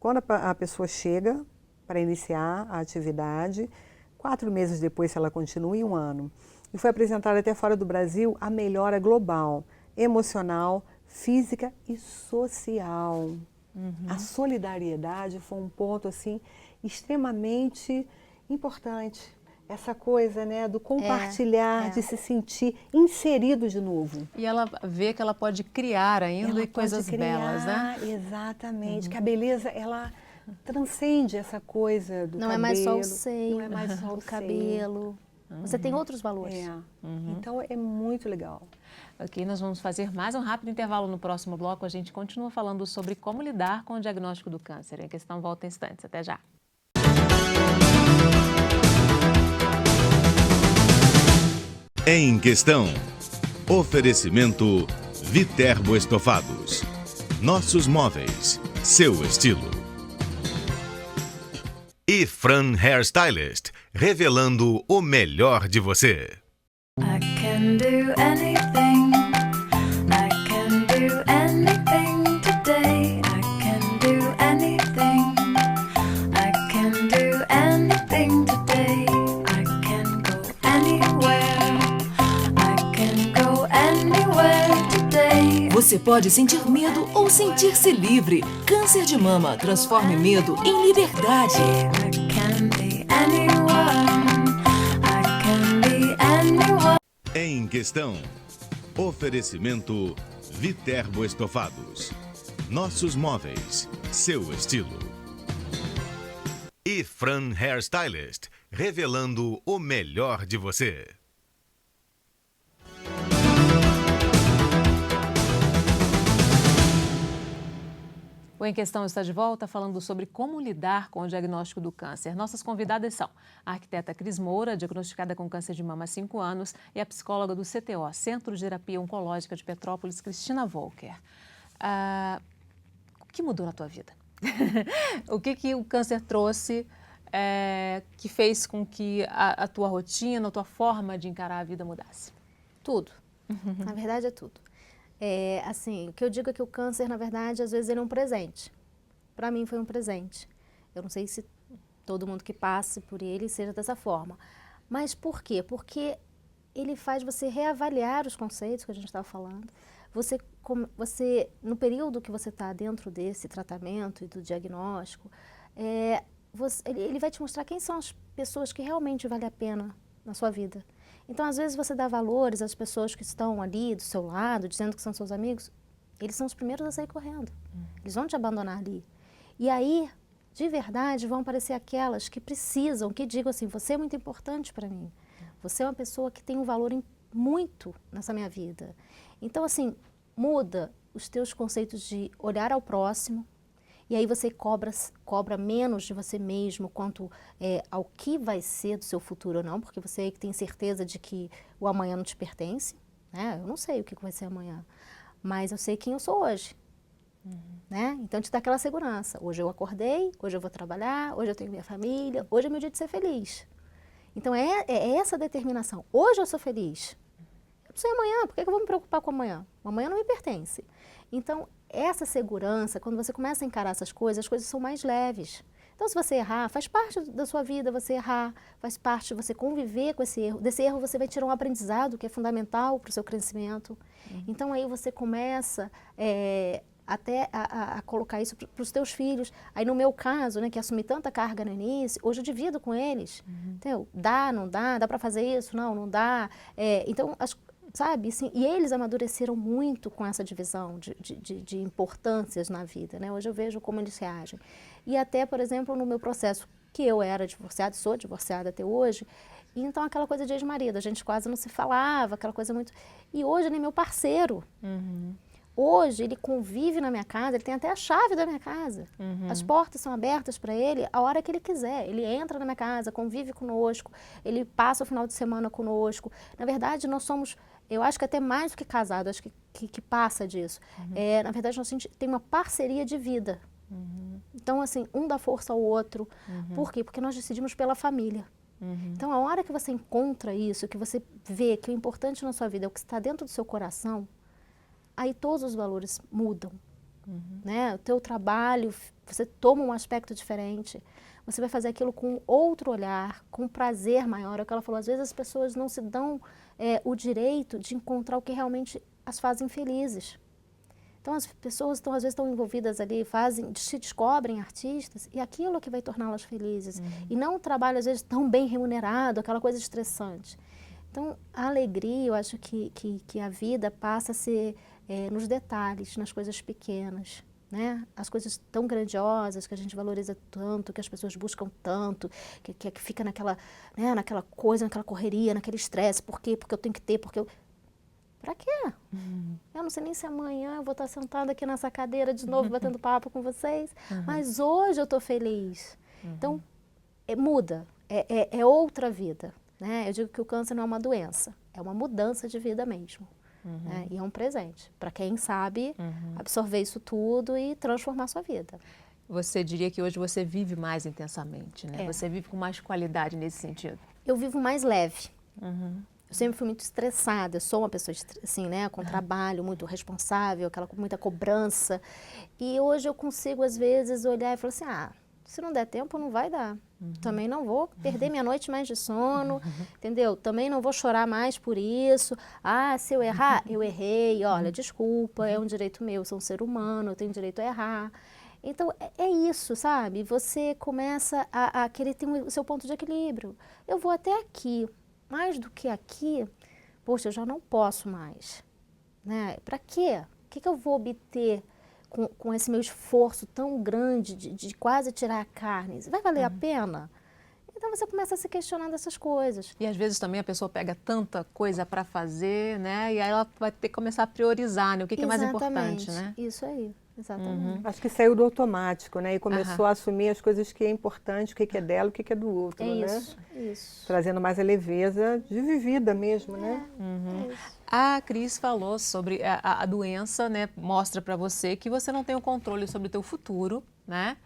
Quando a pessoa chega para iniciar a atividade, 4 meses depois, se ela continua, e 1 ano. E foi apresentada até fora do Brasil a melhora global, emocional, física e social. A solidariedade foi um ponto assim extremamente importante. Essa coisa, né, do compartilhar, de se sentir inserido de novo. E ela vê que ela pode criar ainda e coisas belas, né? Exatamente. Que a beleza, ela transcende essa coisa do cabelo. Não é mais só o seio, não é mais só o o cabelo. Você tem outros valores. Então é muito legal. Ok, nós vamos fazer mais um rápido intervalo no próximo bloco. A gente continua falando sobre como lidar com o diagnóstico do câncer. Em questão, volta em instantes. Até já. Em Questão. Oferecimento Viterbo Estofados. Nossos móveis, seu estilo. E Fran Hairstylist, revelando o melhor de você. I can do anything. I can do anything today. I can do anything. I can do anything today. I can go anywhere. pode sentir medo ou sentir-se livre. Câncer de mama, transforme medo em liberdade. I can be anyone. I can be anyone. Em Questão. Oferecimento Viterbo Estofados. Nossos móveis, seu estilo. E Fran Hairstylist, revelando o melhor de você. O Em Questão está de volta falando sobre como lidar com o diagnóstico do câncer. Nossas convidadas são a arquiteta Cris Moura, diagnosticada com câncer de mama há 5 anos, e a psicóloga do CTO, Centro de Terapia Oncológica de Petrópolis, Cristina Volker. O que mudou na tua vida? O que o câncer trouxe que fez com que a tua rotina, a tua forma de encarar a vida mudasse? Tudo. Na verdade é tudo. Assim, o que eu digo é que o câncer, na verdade, às vezes ele é um presente. Para mim foi um presente. Eu não sei se todo mundo que passe por ele seja dessa forma. Mas por quê? Porque ele faz você reavaliar os conceitos que a gente estava falando. Você, no período que você está dentro desse tratamento e do diagnóstico, ele vai te mostrar quem são as pessoas que realmente valem a pena na sua vida. Então, às vezes, você dá valores às pessoas que estão ali do seu lado, dizendo que são seus amigos, eles são os primeiros a sair correndo. Eles vão te abandonar ali. E aí, de verdade, vão aparecer aquelas que precisam, que digam assim, você é muito importante para mim. Você é uma pessoa que tem um valor muito nessa minha vida. Então, assim, muda os teus conceitos de olhar ao próximo, e aí você cobra menos de você mesmo quanto ao que vai ser do seu futuro ou não, porque você aí que tem certeza de que o amanhã não te pertence, né? Eu não sei o que vai ser amanhã, mas eu sei quem eu sou hoje, né? Então te dá aquela segurança. Hoje eu acordei, hoje eu vou trabalhar, hoje eu tenho minha família, hoje é meu dia de ser feliz. Então é essa determinação. Hoje eu sou feliz. Eu não sei amanhã, por que eu vou me preocupar com amanhã? O amanhã não me pertence. Então, essa segurança, quando você começa a encarar essas coisas, as coisas são mais leves. Então, se você errar, faz parte da sua vida você errar, faz parte de você conviver com esse erro. Desse erro você vai tirar um aprendizado que é fundamental para o seu crescimento. Então, aí você começa até a colocar isso para os teus filhos. Aí, no meu caso, né, que assumi tanta carga no início, hoje eu divido com eles. Entendeu? Dá, não dá, dá para fazer isso? Não, não dá. Então, sabe, assim, e eles amadureceram muito com essa divisão de importâncias na vida, né? Hoje eu vejo como eles reagem. E até, por exemplo, no meu processo, que eu era divorciada, sou divorciada até hoje, e então aquela coisa de ex-marido, a gente quase não se falava, aquela coisa muito... E hoje ele é meu parceiro. Hoje ele convive na minha casa, ele tem até a chave da minha casa. As portas são abertas para ele a hora que ele quiser. Ele entra na minha casa, convive conosco, ele passa o final de semana conosco. Na verdade, nós somos, eu acho que até mais do que casado, acho que passa disso. Na verdade, nós temos uma parceria de vida. Então, assim, um dá força ao outro. Por quê? Porque nós decidimos pela família. Então, a hora que você encontra isso, que você vê que o importante na sua vida é o que está dentro do seu coração, aí todos os valores mudam, né? O teu trabalho, você toma um aspecto diferente, você vai fazer aquilo com outro olhar, com um prazer maior. É o que ela falou, às vezes as pessoas não se dão o direito de encontrar o que realmente as fazem felizes. Então as pessoas às vezes estão envolvidas ali, se descobrem artistas, e aquilo é que vai torná-las felizes. E não um trabalho às vezes tão bem remunerado, aquela coisa estressante. Então a alegria, eu acho que a vida passa a ser nos detalhes, nas coisas pequenas, né? As coisas tão grandiosas que a gente valoriza tanto, que as pessoas buscam tanto, que fica naquela coisa, naquela correria, naquele estresse. Por quê? Porque eu tenho que ter, Pra quê? Eu não sei nem se amanhã eu vou estar sentada aqui nessa cadeira de novo, batendo papo com vocês, mas hoje eu estou feliz. Então, muda, é outra vida, né? Eu digo que o câncer não é uma doença, é uma mudança de vida mesmo. Né? E é um presente para quem sabe absorver isso tudo e transformar a sua vida. Você diria que hoje você vive mais intensamente, né? Você vive com mais qualidade nesse sentido? Eu vivo mais leve. Eu sempre fui muito estressada, eu sou uma pessoa assim, né, com trabalho, muito responsável, muita cobrança. E hoje eu consigo, às vezes, olhar e falar assim, Se não der tempo, não vai dar. Também não vou perder minha noite mais de sono, entendeu? Também não vou chorar mais por isso. Ah, se eu errar, eu errei. Olha, desculpa, é um direito meu, eu sou um ser humano, eu tenho direito a errar. Então, é isso, sabe? Você começa a querer ter o seu ponto de equilíbrio. Eu vou até aqui, mais do que aqui, poxa, eu já não posso mais. Né? Para quê? O que eu vou obter com esse meu esforço tão grande de quase tirar a carne? Vai valer a pena? Então você começa a se questionar dessas coisas. E às vezes também a pessoa pega tanta coisa para fazer, né? E aí ela vai ter que começar a priorizar, né? O que é mais importante, né? Isso aí, exatamente. Acho que saiu do automático, né? E começou a assumir as coisas que é importante, o que é dela, o que é do outro, É né? isso, isso. Trazendo mais a leveza de vivida mesmo, né? É isso. A Cris falou sobre a doença, né? Mostra para você que você não tem o controle sobre o teu futuro, né?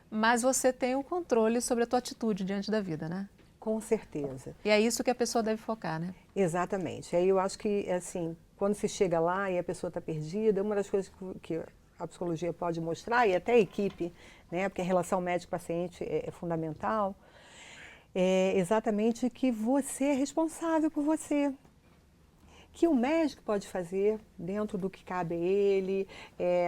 Mas você tem o controle sobre a tua atitude diante da vida, né? Com certeza. E é isso que a pessoa deve focar, né? Exatamente. Aí eu acho que, assim, quando se chega lá e a pessoa está perdida, uma das coisas que a psicologia pode mostrar, e até a equipe, né? Porque a relação médico-paciente é fundamental, é exatamente que você é responsável por você. Que o médico pode fazer dentro do que cabe a ele,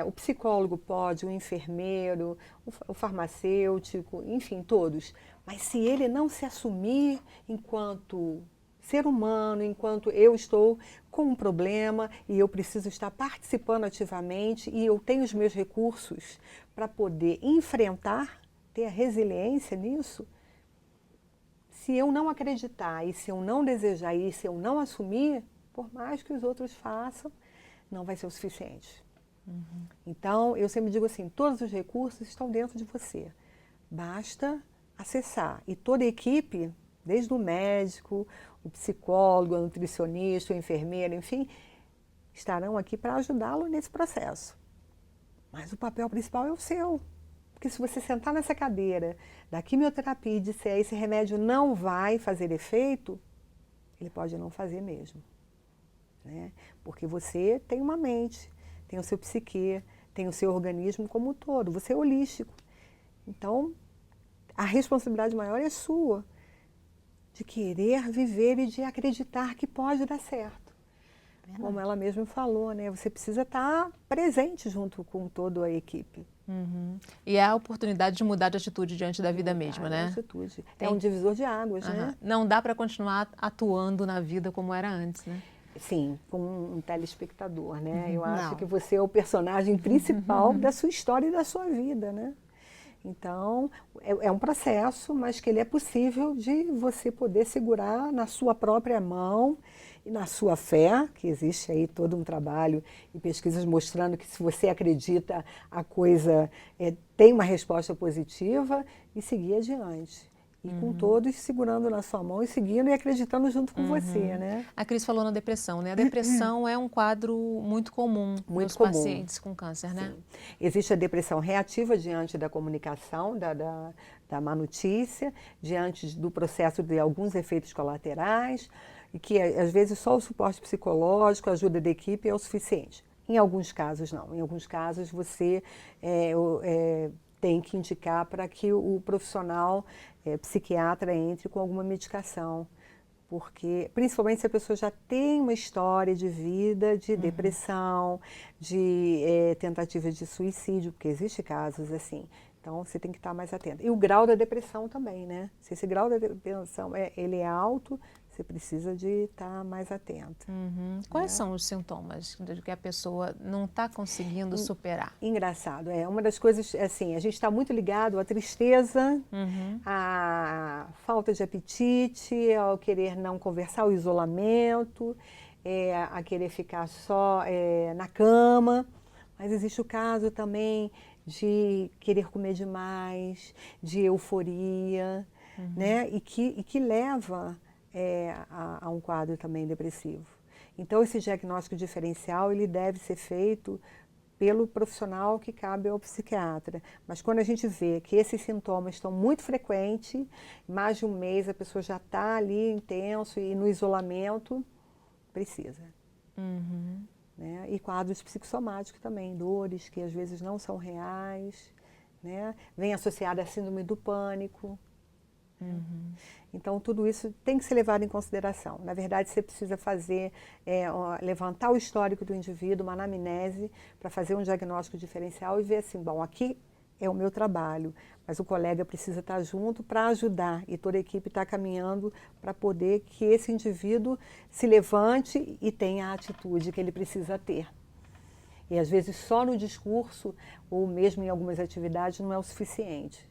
o psicólogo pode, o enfermeiro, o farmacêutico, enfim, todos. Mas se ele não se assumir enquanto ser humano, enquanto eu estou com um problema e eu preciso estar participando ativamente e eu tenho os meus recursos para poder enfrentar, ter a resiliência nisso, se eu não acreditar e se eu não desejar e se eu não assumir, por mais que os outros façam, não vai ser o suficiente. Então, eu sempre digo assim, todos os recursos estão dentro de você. Basta acessar. E toda a equipe, desde o médico, o psicólogo, o nutricionista, o enfermeiro, enfim, estarão aqui para ajudá-lo nesse processo. Mas o papel principal é o seu. Porque se você sentar nessa cadeira da quimioterapia e disser esse remédio não vai fazer efeito, ele pode não fazer mesmo. Né? Porque você tem uma mente, tem o seu psique, tem o seu organismo como um todo, você é holístico. Então, a responsabilidade maior é sua, de querer viver e de acreditar que pode dar certo. Verdade. Como ela mesma falou, né? Você precisa estar presente junto com toda a equipe. E é a oportunidade de mudar de atitude diante da vida mesma, né? Atitude. É um divisor de águas, né? Não dá para continuar atuando na vida como era antes, né? Sim, como um telespectador, né? Eu acho que você é o personagem principal da sua história e da sua vida, né? Então, é um processo, mas que ele é possível de você poder segurar na sua própria mão e na sua fé, que existe aí todo um trabalho e pesquisas mostrando que se você acredita, a coisa tem uma resposta positiva e seguir adiante. E com todos segurando na sua mão e seguindo e acreditando junto com você, né? A Cris falou na depressão, né? A depressão é um quadro muito comum nos pacientes com câncer, né? Sim. Existe a depressão reativa diante da comunicação, da má notícia, diante do processo de alguns efeitos colaterais, e que às vezes só o suporte psicológico, a ajuda da equipe é o suficiente. Em alguns casos não. Em alguns casos você tem que indicar para que o profissional psiquiatra entre com alguma medicação, porque principalmente se a pessoa já tem uma história de vida, de depressão, de tentativa de suicídio, porque existe casos assim. Então você tem que estar mais atento. E o grau da depressão também, né? Se esse grau da depressão ele é alto, você precisa de estar mais atento. Quais são os sintomas de que a pessoa não está conseguindo superar? Engraçado, uma das coisas, assim, a gente está muito ligado à tristeza, à falta de apetite, ao querer não conversar, ao isolamento, a querer ficar só na cama, mas existe o caso também de querer comer demais, de euforia, né? E que leva a um quadro também depressivo. Então, esse diagnóstico diferencial, ele deve ser feito pelo profissional que cabe ao psiquiatra. Mas quando a gente vê que esses sintomas estão muito frequentes, mais de um mês a pessoa já está ali intenso e no isolamento, precisa. Né? E quadros psicossomáticos também, dores que às vezes não são reais, né? Vem associada à síndrome do pânico. Então, tudo isso tem que ser levado em consideração. Na verdade, você precisa fazer, levantar o histórico do indivíduo, uma anamnese, para fazer um diagnóstico diferencial e ver assim, bom, aqui é o meu trabalho, mas o colega precisa estar junto para ajudar e toda a equipe está caminhando para poder que esse indivíduo se levante e tenha a atitude que ele precisa ter. E às vezes só no discurso ou mesmo em algumas atividades não é o suficiente.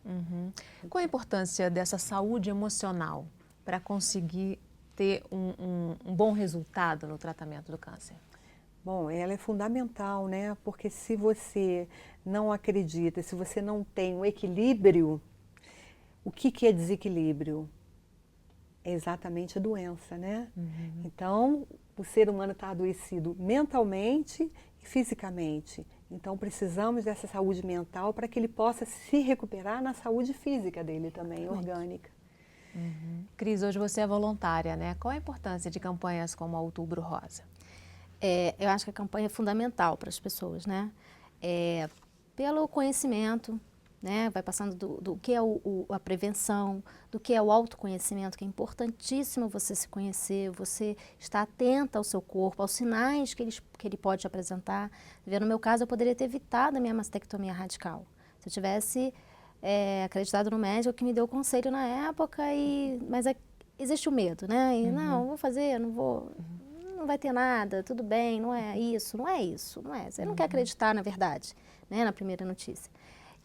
Qual a importância dessa saúde emocional para conseguir ter um bom resultado no tratamento do câncer? Bom, ela é fundamental, né? Porque se você não acredita, se você não tem um equilíbrio, o que é desequilíbrio? É exatamente a doença, né? Então, o ser humano está adoecido mentalmente e fisicamente. Então, precisamos dessa saúde mental para que ele possa se recuperar na saúde física dele também, orgânica. Cris, hoje você é voluntária, né? Qual a importância de campanhas como a Outubro Rosa? Eu acho que a campanha é fundamental para as pessoas, né? Pelo conhecimento, né? Vai passando do que é a prevenção, do que é o autoconhecimento, que é importantíssimo você se conhecer, você estar atenta ao seu corpo, aos sinais que ele pode te apresentar. No meu caso, eu poderia ter evitado a minha mastectomia radical. Se eu tivesse acreditado no médico que me deu o conselho na época, mas existe o medo, né? E não, vou fazer, não vou... Não vai ter nada, tudo bem, não é isso. Você não quer acreditar na verdade, né, na primeira notícia.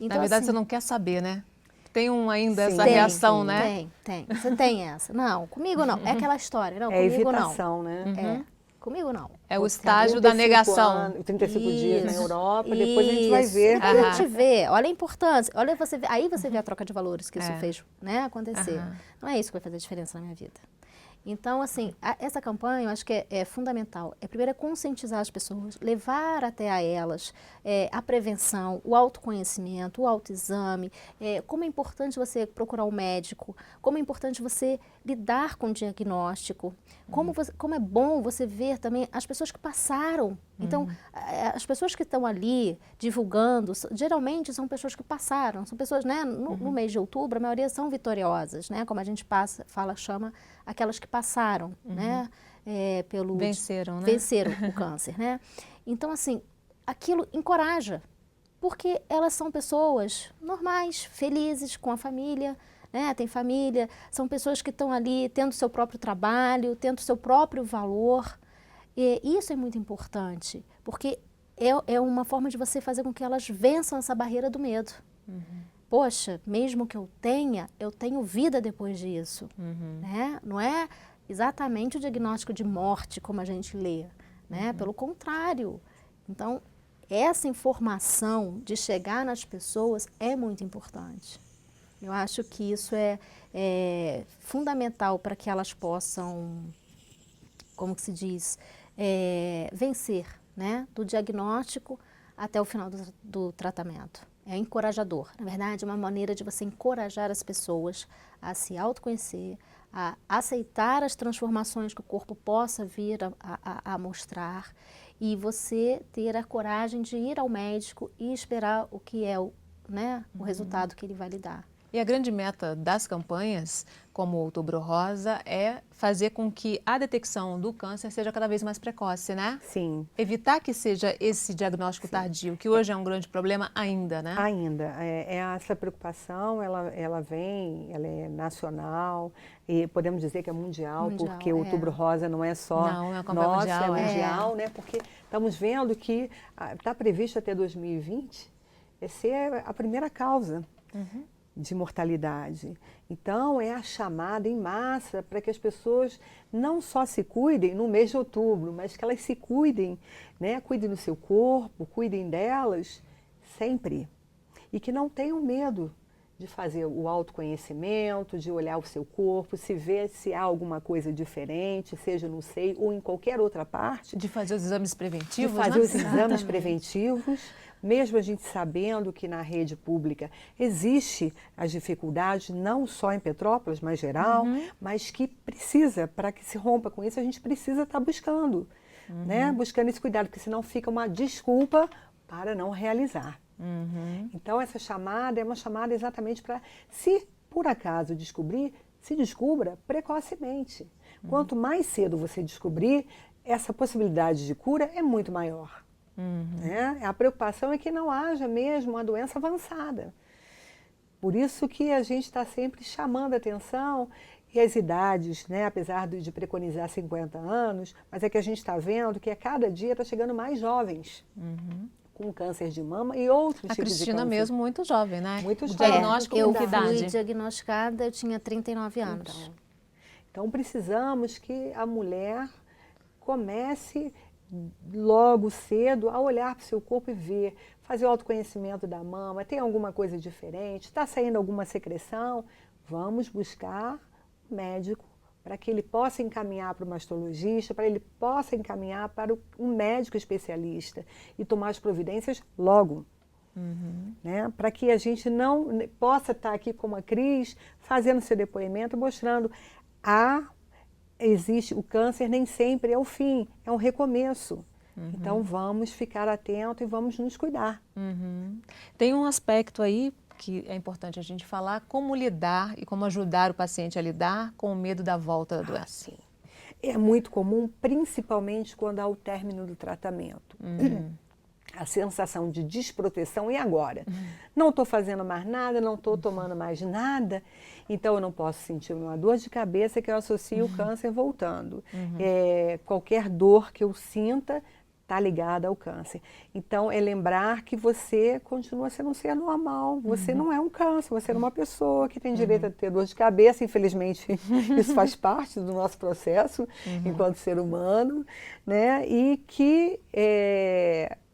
Então, na verdade, assim, você não quer saber, né? Tem ainda Sim, essa reação, né? Tem. Você tem essa. Não, comigo não. É aquela história. Não, É comigo evitação, né? não. Comigo não. É o estágio da 35 negação. anos, 35 dias na Isso, Europa, depois a gente vai ver. Depois a gente vê. Olha a importância. Olha, aí você vê a troca de valores que isso fez, né, acontecer. Não é isso que vai fazer diferença na minha vida. Então, assim, essa campanha eu acho que é fundamental. Primeiro, conscientizar as pessoas, levar até a elas a prevenção, o autoconhecimento, o autoexame, como é importante você procurar um médico, como é importante você lidar com o diagnóstico, como é bom você ver também as pessoas que passaram. Então, as pessoas que estão ali divulgando, geralmente são pessoas que passaram, são pessoas, né, no mês de outubro, a maioria são vitoriosas, né, como a gente chama aquelas que passaram, né, Venceram, né? Venceram o câncer, né. Então, assim, aquilo encoraja, porque elas são pessoas normais, felizes, com a família, né, tem família, são pessoas que estão ali tendo seu próprio trabalho, tendo seu próprio valor. E isso é muito importante, porque é uma forma de você fazer com que elas vençam essa barreira do medo. Poxa, mesmo que eu tenho vida depois disso. Né? Não é exatamente o diagnóstico de morte como a gente lê, né? Pelo contrário. Então, essa informação de chegar nas pessoas é muito importante. Eu acho que isso é fundamental para que elas possam, como que se diz, vencer, né, do diagnóstico até o final do tratamento. É encorajador. Na verdade, é uma maneira de você encorajar as pessoas a se autoconhecer, a aceitar as transformações que o corpo possa vir a mostrar e você ter a coragem de ir ao médico e esperar o que é o resultado que ele vai lhe dar. E a grande meta das campanhas, como o Outubro Rosa, é fazer com que a detecção do câncer seja cada vez mais precoce, né? Sim. Evitar que seja esse diagnóstico tardio, que hoje é um grande problema ainda, né? Ainda. Essa preocupação, ela é nacional e podemos dizer que é mundial porque o Outubro Rosa não é só nosso, é mundial, né? Porque estamos vendo que está previsto até 2020 ser a primeira causa de mortalidade. Então, é a chamada em massa para que as pessoas não só se cuidem no mês de outubro, mas que elas se cuidem, né? Cuidem do seu corpo, cuidem delas sempre. E que não tenham medo de fazer o autoconhecimento, de olhar o seu corpo, se ver se há alguma coisa diferente, seja no seio ou em qualquer outra parte. De fazer os exames preventivos, de fazer os exames preventivos, mesmo a gente sabendo que na rede pública existe as dificuldades, não só em Petrópolis, mas geral, mas que precisa, para que se rompa com isso, a gente precisa estar buscando, né? Buscando esse cuidado, porque senão fica uma desculpa para não realizar. Então, essa chamada é uma chamada exatamente para, se por acaso descobrir, se descubra precocemente. Quanto mais cedo você descobrir, essa possibilidade de cura é muito maior. Né? A preocupação é que não haja mesmo uma doença avançada. Por isso que a gente está sempre chamando a atenção, e as idades, né, apesar de preconizar 50 anos, mas é que a gente está vendo que a cada dia está chegando mais jovens com câncer de mama e outros A tipos de Cristina câncer. mesmo, muito jovem, né? Muito O jovem. diagnóstico Eu com que fui idade? diagnosticada, eu tinha 39 anos. Então precisamos que a mulher comece logo cedo a olhar para o seu corpo e ver, fazer o autoconhecimento da mama, tem alguma coisa diferente, está saindo alguma secreção, vamos buscar um médico para que ele possa encaminhar para o mastologista, para ele possa encaminhar para um médico especialista e tomar as providências logo. Né? Para que a gente não possa estar aqui como a Cris, fazendo seu depoimento, mostrando existe o câncer, nem sempre é o fim, é um recomeço. Então vamos ficar atentos e vamos nos cuidar. Tem um aspecto aí que é importante a gente falar, como lidar e como ajudar o paciente a lidar com o medo da volta da doença. Sim. É muito comum, principalmente quando há o término do tratamento. A sensação de desproteção, e agora? Não estou fazendo mais nada, não estou tomando mais nada, então eu não posso sentir uma dor de cabeça que eu associo o câncer voltando. Qualquer dor que eu sinta está ligada ao câncer. Então, é lembrar que você continua sendo um ser normal, você não é um câncer, você é uma pessoa que tem direito a ter dor de cabeça, infelizmente isso faz parte do nosso processo enquanto ser humano, né? E que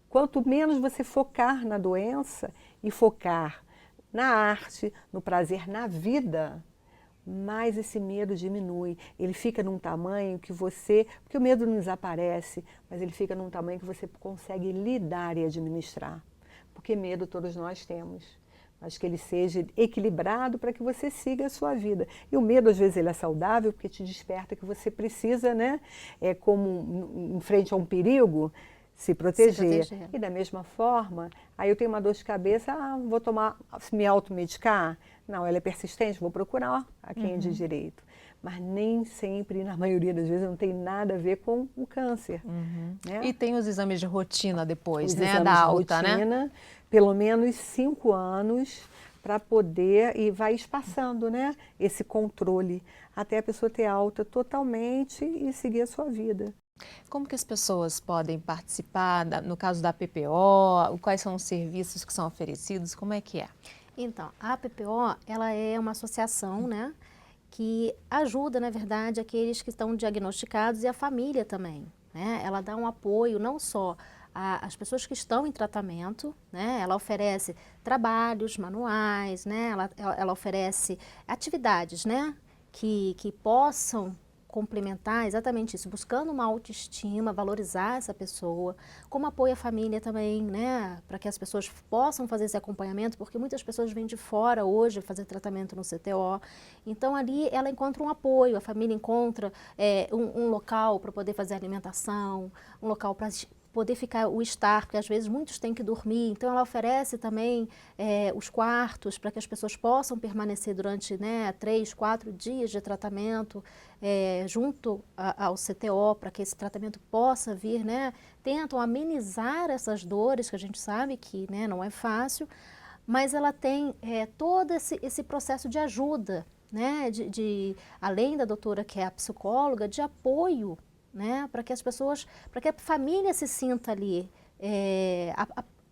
quanto menos você focar na doença e focar na arte, no prazer, na vida, mais esse medo diminui. Ele fica num tamanho que porque o medo não desaparece, mas ele fica num tamanho que você consegue lidar e administrar. Porque medo todos nós temos, mas que ele seja equilibrado para que você siga a sua vida. E o medo, às vezes, ele é saudável porque te desperta que você precisa, né? Como em frente a um perigo, se proteger. E da mesma forma, aí eu tenho uma dor de cabeça, vou me automedicar? Não, ela é persistente, vou procurar a quem é de direito. Mas nem sempre, na maioria das vezes, não tem nada a ver com o câncer. Né? E tem os exames de rotina depois, Os né? exames Da de alta, rotina, né? pelo menos 5 anos, para poder, e vai espaçando, né? Esse controle, até a pessoa ter alta totalmente e seguir a sua vida. Como que as pessoas podem participar, no caso da PPO, quais são os serviços que são oferecidos, como é que é? Então, a PPO, ela é uma associação, né, que ajuda, na verdade, aqueles que estão diagnosticados e a família também, né? Ela dá um apoio não só às pessoas que estão em tratamento, né? Ela oferece trabalhos manuais, né? Ela oferece atividades, né, que possam complementar exatamente isso, buscando uma autoestima, valorizar essa pessoa, como apoio à família também, né, para que as pessoas possam fazer esse acompanhamento, porque muitas pessoas vêm de fora hoje fazer tratamento no CTO, então ali ela encontra um apoio, a família encontra um local para poder fazer alimentação, um local para poder ficar o estar, porque às vezes muitos têm que dormir, então ela oferece também os quartos para que as pessoas possam permanecer durante 3, 4 dias de tratamento junto ao CTO, para que esse tratamento possa vir, né? Tentam amenizar essas dores, que a gente sabe que não é fácil, mas ela tem todo esse processo de ajuda, né? Além da doutora que é a psicóloga, de apoio, né, para que as pessoas, para que a família se sinta ali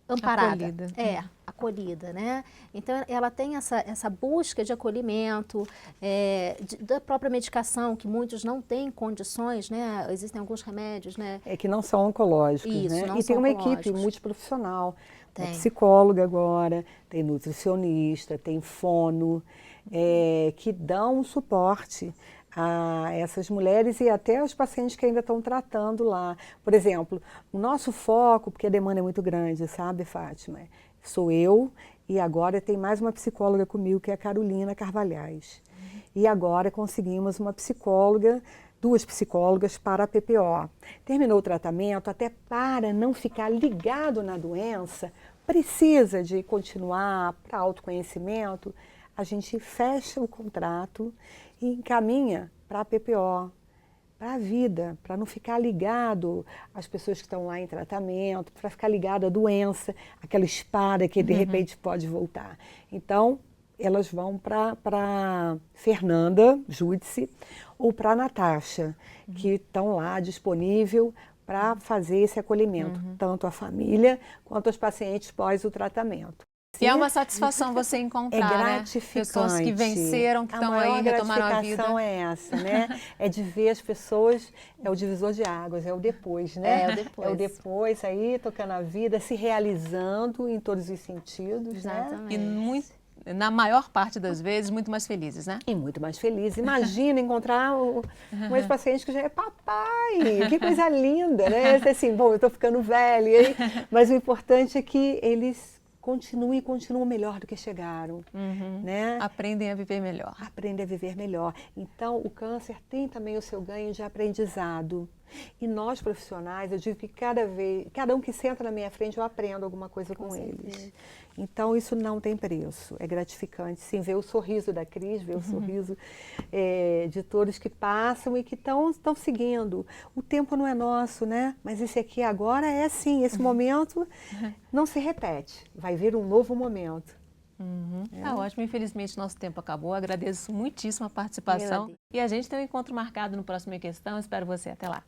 amparada, acolhida, né? Então ela tem essa busca de acolhimento, da própria medicação, que muitos não têm condições, né? Existem alguns remédios, né? Que não são oncológicos, Isso, né? não E são tem uma oncológicos. equipe multiprofissional, Tem. psicóloga agora, tem nutricionista, tem fono, que dão suporte a essas mulheres e até aos pacientes que ainda estão tratando lá. Por exemplo, o nosso foco, porque a demanda é muito grande, sabe, Fátima? Sou eu e agora tem mais uma psicóloga comigo, que é a Carolina Carvalhais. E agora conseguimos uma psicóloga, 2 psicólogas para a PPO. Terminou o tratamento, até para não ficar ligado na doença, precisa de continuar para autoconhecimento, a gente fecha o contrato e encaminha para a PPO, para a vida, para não ficar ligado às pessoas que estão lá em tratamento, para ficar ligado à doença, aquela espada que de repente pode voltar. Então, elas vão para Fernanda Júdice ou para Natasha, que estão lá disponível para fazer esse acolhimento, tanto a família quanto os pacientes pós o tratamento. E é uma satisfação você encontrar, É né? gratificante. Pessoas que venceram, que estão aí, retomaram a vida. A maior gratificação é essa, né? É de ver as pessoas, é o divisor de águas, é o depois, né? É o depois. É o depois, aí, tocando a vida, se realizando em todos os sentidos, Exatamente. né? E na maior parte das vezes, muito mais felizes, né? E muito mais feliz. Imagina encontrar um ex-paciente que já é papai. Que coisa linda, né? Assim, bom, eu estou ficando velha, hein? Mas o importante é que eles continuam melhor do que chegaram, né? Aprendem a viver melhor. Aprendem a viver melhor. Então, o câncer tem também o seu ganho de aprendizado. E nós, profissionais, eu digo que cada um que senta na minha frente, eu aprendo alguma coisa com eles. Então, isso não tem preço. É gratificante, sim, ver o sorriso da Cris, ver o sorriso de todos que passam e que estão seguindo. O tempo não é nosso, né? Mas esse aqui agora é assim, esse momento não se repete. Vai vir um novo momento. Tá ótimo, infelizmente nosso tempo acabou. Agradeço muitíssimo a participação. E a gente tem um encontro marcado no próximo Em Questão. Espero você. Até lá.